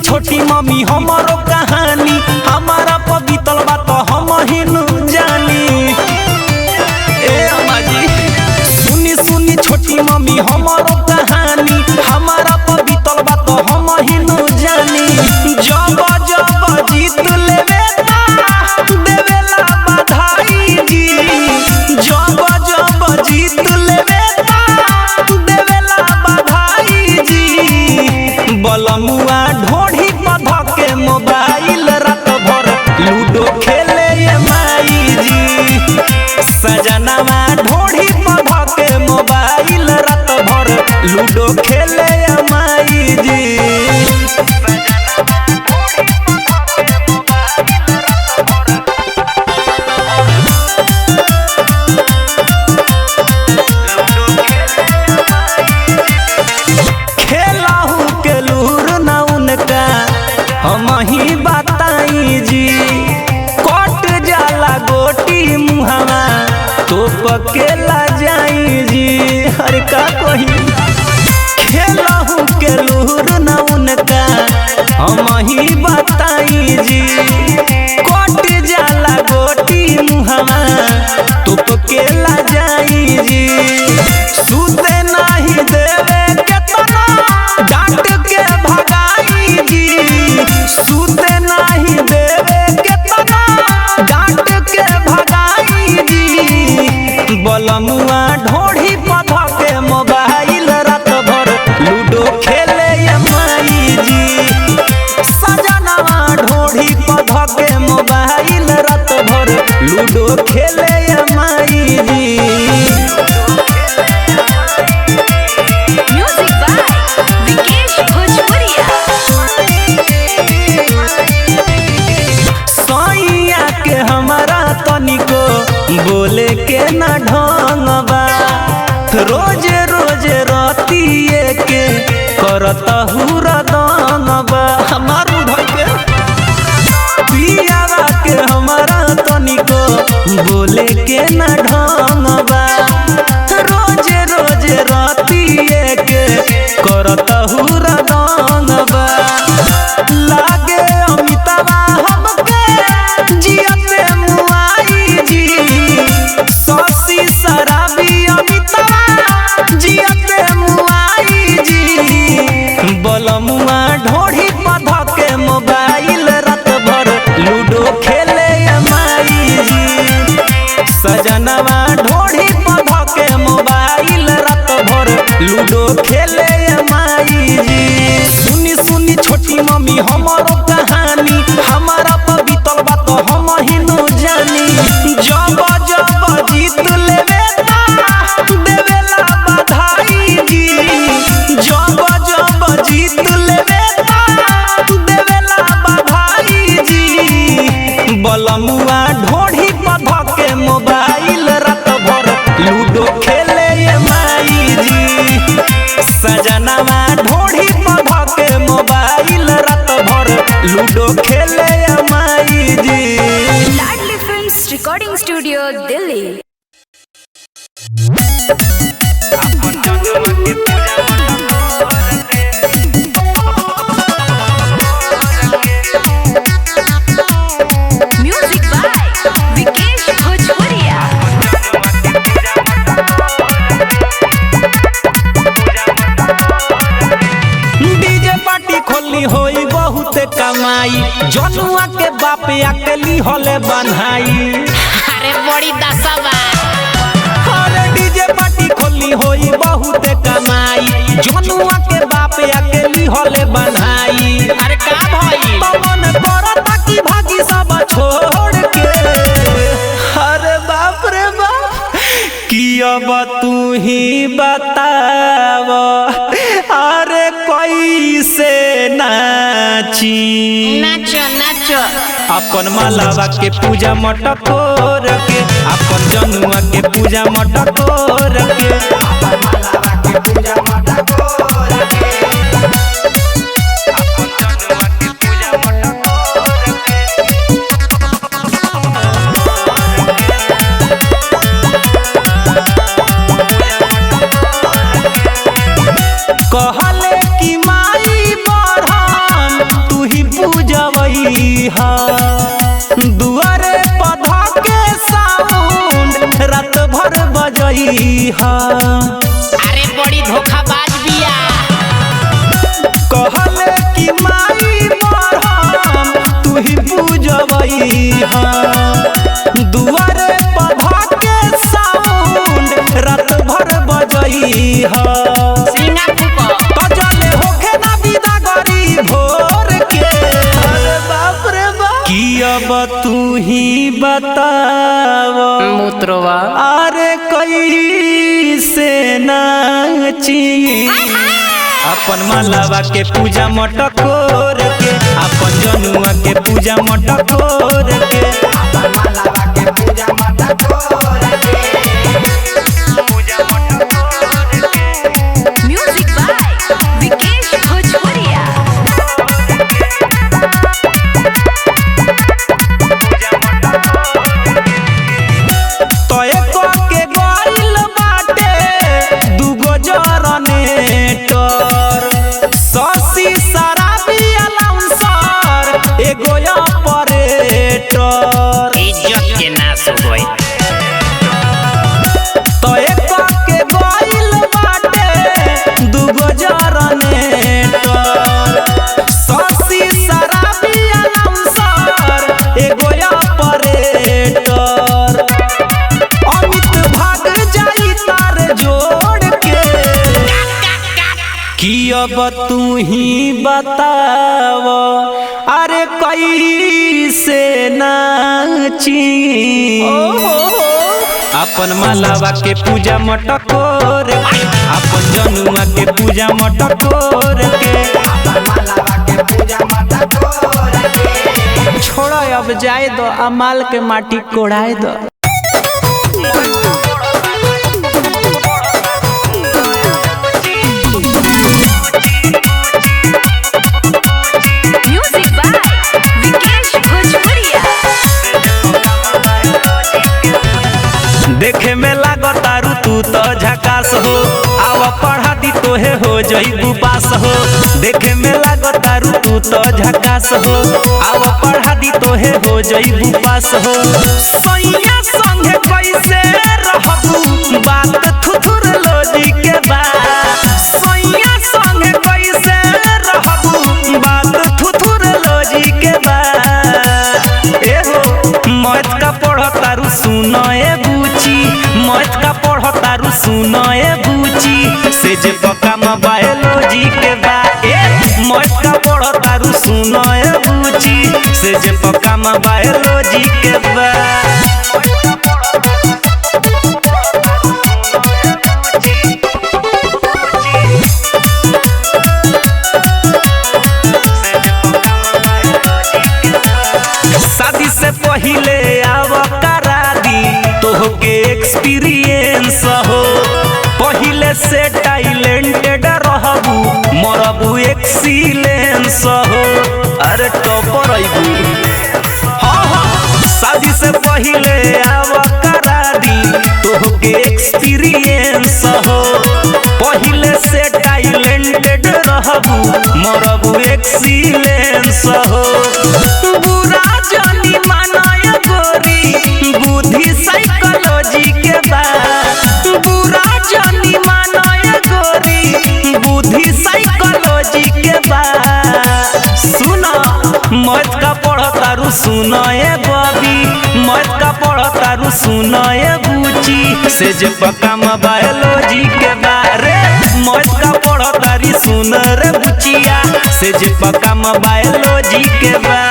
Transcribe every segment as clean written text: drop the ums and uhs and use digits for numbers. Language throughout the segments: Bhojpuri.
छोटी मम्मी हमारो कहानी हमारा पवित्र बात हम हिनु जानी। ए अम्मा जी सुनी सुनी छोटी मम्मी हमारो कहानी हमारा पवित्र बात हम हिनु जानी। जब जब जीत लेवे देवेला बधाई जी, जब जब जीत लेवे देवेला बधाई जी। बलमुआ ढोढ़ी पध के मोबाइल रात भर लूडो खेले ये माई जी। सजनवा ढोढ़ी पध के मोबाइल रात भर लूडो खेले ये माई जी। हम ही बताई जी कट जाला गोटी मुहावा तो पकेला जाई जी। हर का कोई खेलहु के लूर न उनका हम ही बताई जी कट जाला गोटी मुहावा तो पकेला जाई जी। सुते नहीं देवे केतना डांट के भगाई जी, सुते नहीं देवे केतना डांट के भगाई जी। बलमुआ ढोढ़ी पध के मोबाइल रात भर लूडो खेले ये माई जी। सजनवा ढोढ़ी पध के मोबाइल रात भर लूडो खेले ये माई जी। बोले के न ढंग बा रोज रोज रतिए के करत हुरदंग बा। हमार उधर के पियावा के हमारा तनिको बोले के न ढंग बा रोज रोज रतिए के करत हुरदंग बा। लागे अमिताबा हमके जियते मुआई जी, ससी शराबी अमिताबा जियते मुआई जी। बलमुआ ढोढ़ी पध के मोबाइल रात भर लूडो खेले ये माई जी। सजनवा ढोढ़ी पध के मोबाइल रात भर लूडो खेले ये माई जी। सुनी सुनी छोटी मम्मी हमारो कहानी हमारा पवित्र बात हम हिनु जानी। जब जब जीत लेवे देवेला बधाई जी, जब जब जीत लेवे देवेला बधाई जी। बलमुआ ढोढ़ी पध के मोबाइल रात भर लूडो खेले ये माई जी। सजनवा ढोढ़ी पध के मोबाइल रात भर लूडो खेले ये माई जी। Ladli films recording studio Delhi. Music by Vikesh Bhojpuriya. DJ party खोली होई बहुत कमाई जनुआ के बाप अकेली होले बन्हाई। अरे बड़ी दसवा। अरे डीजे पार्टी खोली होई बहुत कमाई जनुआ के बाप अकेली होले बन्हाई। अरे का भाई मन करता कि भागी सब छोड़ के। अरे बाप रे बाप कि अब तू ही बताव अरे कैसे नाची। नाचो नाचो अपन मालावा के पूजा मटकोर के अपन जनुआ के पूजा मटकोर के। अपन मालावा के पूजा मटकोर के अपन जनुआ के पूजा मटकोर के। कहले कि माई बढ़म तू हा दुआरे पधा के साउंड रात भर बजई हा अरे बड़ी धोखाबाज बिया। कहले कि माई मरहम तू ही पूजबई हा दुआरे पधा के साउंड रात भर बजई हा सिंगा फूको कजले होखे ना विदा गरी भोर के अरे बाप रे बाप की अब तू ही बताव मूत्रवा अरे कैसे नाची अपन मालावा के पूजा मटकोर के अपन जनुआ के पूजा मटकोर के अपन मालावा के पूजा मटकोर के म्यूजिक बाय विकेश भोजपुरिया। तोय को के गोइल बाटे दुगो जरनेटर ससी शराबी अलाउंसर एगो ऑपरेटर इज्जत के नाश होई। तोय को के गोइल बाटे दुगो जरनेटर ससी शराबी अलाउंसर एगो ऑपरेटर अमित भाग जाई तार जोड़ के कि अब तू ही बताव अरे कैसे नाची अपन मालावा के पूजा मटकोर के अपन जनुआ के पूजा मटकोर के अपन मालावा के पूजा मटकोर के छोड़ो अब जाए दो अमाल के माटी कोड़ाए दो। म्यूजिक बाय विकेश भोजपुरिया। देखे में लागतारू तू तो झकास हो आव पढ़ा दी तोहे हो जइबू पास हो देखे में लागतारू तू तो झकास हो आव पढ़ा दी तोहे हो जइबू पास हो सैया संगे कैसे रहबू बात थुथुर लोजी के बा सैया संगे कैसे रहबू बात थुथुर लोजी के बा ए हो मत का पढ़तारू सुनो ए बूची मत का पढ़तारू सुनो ए बूची से जे पका म बायोलॉजी के बा ए मत का पढ़तारू सुनो ए बूची से जे पका म बायोलॉजी के बा शादी से पहिले आव करा दी तोहके एक्सपीरियंस हो पहिले से टैलेंटेड रहबू मरबू एक्सीलेंस हो अरे टॉपर अइबू हाँ शादी से पहिले आव करा दी तोहके एक्सपीरियंस हो पहिले से टैलेंटेड रहबू मरबू एक्सीलेंस हो बुरा जानी मानाय गोरी बुद्धि साइकोलॉजी के बा बुरा जानी मानाय गोरी बुद्धि साइकोलॉजी के बा सुना मत का पढ़तारू सुनो ए बबी मत का पढ़तारू सुनो ए बूची से जे पका म बायोलॉजी के बारे मत का पढ़तारी सुन रे बुचिया से जे पका म बायोलॉजी के बा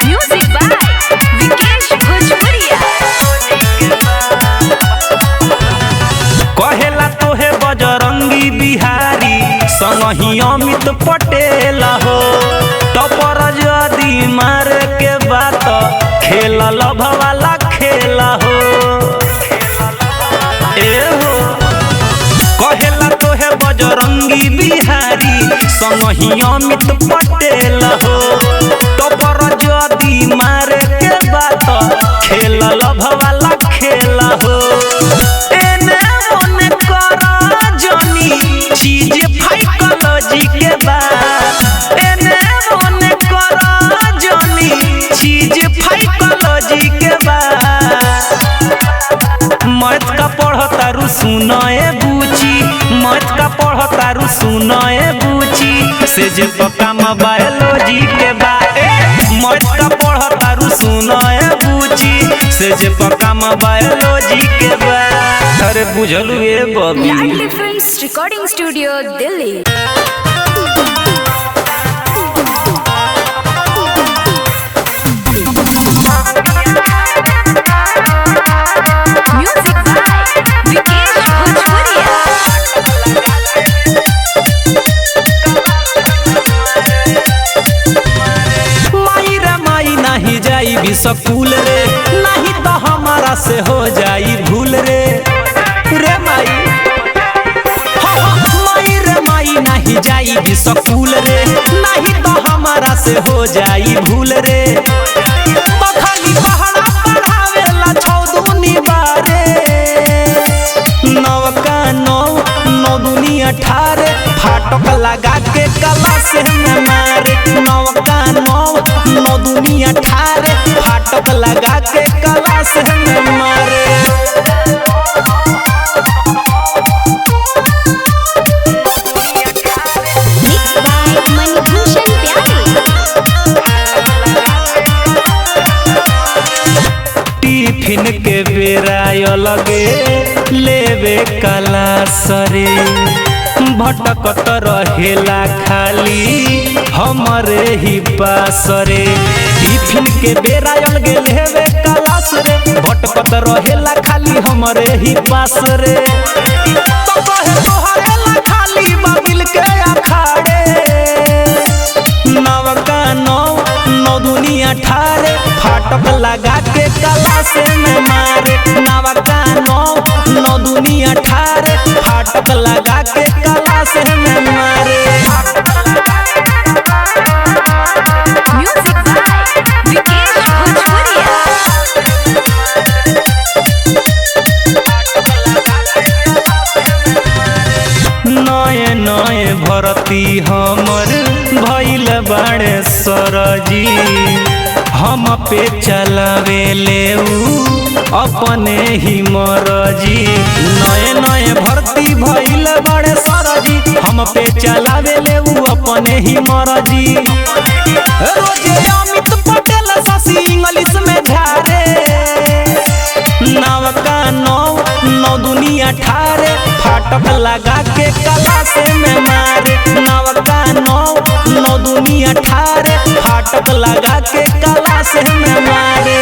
म्यूजिक बाय विकेश भोजपुरिया। कहेला तोहे बजरंगी बिहारी संगही अमित पटेल हो टपर जदी मार के बात खेल लभ वाला खेल हो ए हो कहेला तोहे बजरंगी बिहारी संगही अमित पटेल हो टपर जदी मार के बात खेल लभ वाला खेल हो एने ओने करा जानी चीज फाइकोलॉजी के बा मैथ का पढ़तारू सुनए बुची से जे पक्का बायोलॉजी के बारे मैथ का पढ़तारू सुनए बुची से जे पक्का बायोलॉजी के बारे अरे बुझलू ए बबी Ladli films recording studio Delhi. Music by Vikesh Bhojpuriya. माई रे माई नहीं जाई भी स्कूल रे नहीं तो हमारा से हो जाई भूल रे रे माई माई रे माई नहीं जाई भी स्कूल रे नहीं तो हमारा से हो जाई भूल रे बखाली पहाड़ा पढ़ावेला छौदुनी बारे नव का नौ दूनी 18 फाटक लगा के कला से में मारे नव का नौ दूनी 18 फाटक लगा के कला से में मारे मिक्स बाय मणिभूषण प्यारी। टिफिन के बेरा लगे लेवे कला सरे भटकत रहेला खाली हमरे ही पास रे टिफिन के बेरा लगे लेवे कला सरे भटकत रहेला खाली हमरे ही पास रे तो कहे तोहरेला खाली बाबिल के अखाड़े नव का नौ दूनी 18 फाटक लगा के कला से में मारे नव का नौ दूनी 18 फाटक लगा के कला से में मारे म्यूजिक बाय विकेश भोजपुरिया। नए नए भर्ती हमर भइल बाड़े सरजी हम पे चलावे ले अपने ही मरजी नए नए भर्ती भइल बाड़े सरजी हम पे चलावे ले अपने ही मरजी रोजे अमित पटेल शशि इंग्लिश में झारे नव का नौ दूनी 18 फाटक लगा के कला से में मारे नव का नौ दूनी 18 फाटक लगा के कला से में मारे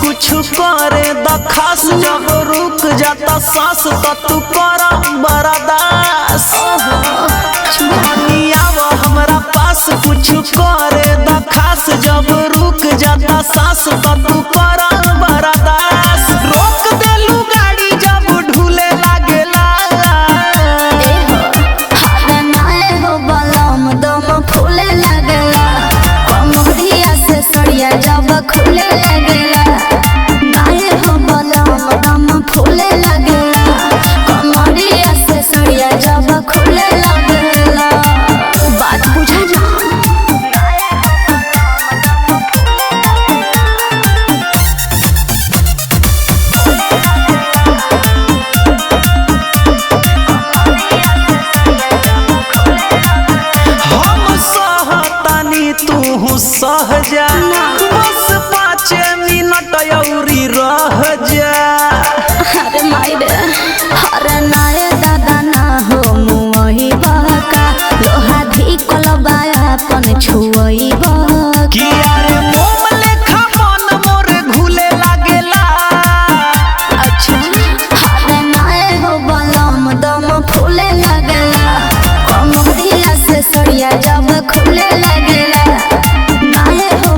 कुछ करे दखास जब रुक जाता सांस तो तू कर बर्दास हमरा पास कुछ करे दखास जब रुक जाता सांस तो तू कर बर्दास रोक देलू गाड़ी जब ढूले लागेला हो बलम दम फूले लगेला कमरिया से सड़िया जब खुले लगेला नाए हो बलम दम फूले लगेला कमरिया से सड़िया जब खुले लगेला बात बुझा ना तू सहजा बस 5 मिनट औरी रह जा अरे माई रे अरे नाए दादा ना हो मुई बका लोहा धी कलबाया अपन छुई कि अरे मोम लेखा मन मोर घुले लागेला अच्छा अरे नाए हो बलम दम फूले लगेला कमरिया से सड़िया जब खुले लगेला नाए हो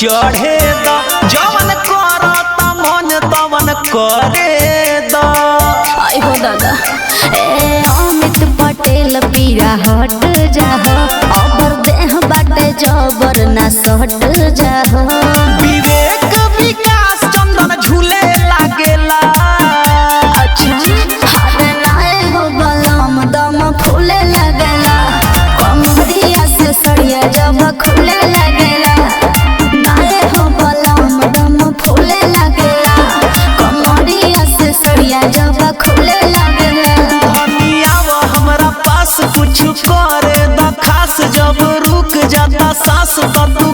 चढ़े द जवन करत मन तवन करे द। आई हो दादा ए अमित पटेल पीरा हट जाहो अबर देह बाटे जबर ना सट जाहो। विवेक विकास चंदन झूले लागेला। अच्छा अरे नाए हो बलम दम फूले लगेला कमरिया से सड़िया जब खुले लगेला। नाए हो बलम दम फूले लगेला कमरिया से सड़िया जब खुले लगेला। धनिया वो हमरा पास कुछ करे द खास जब रुक जाता सांस तो तू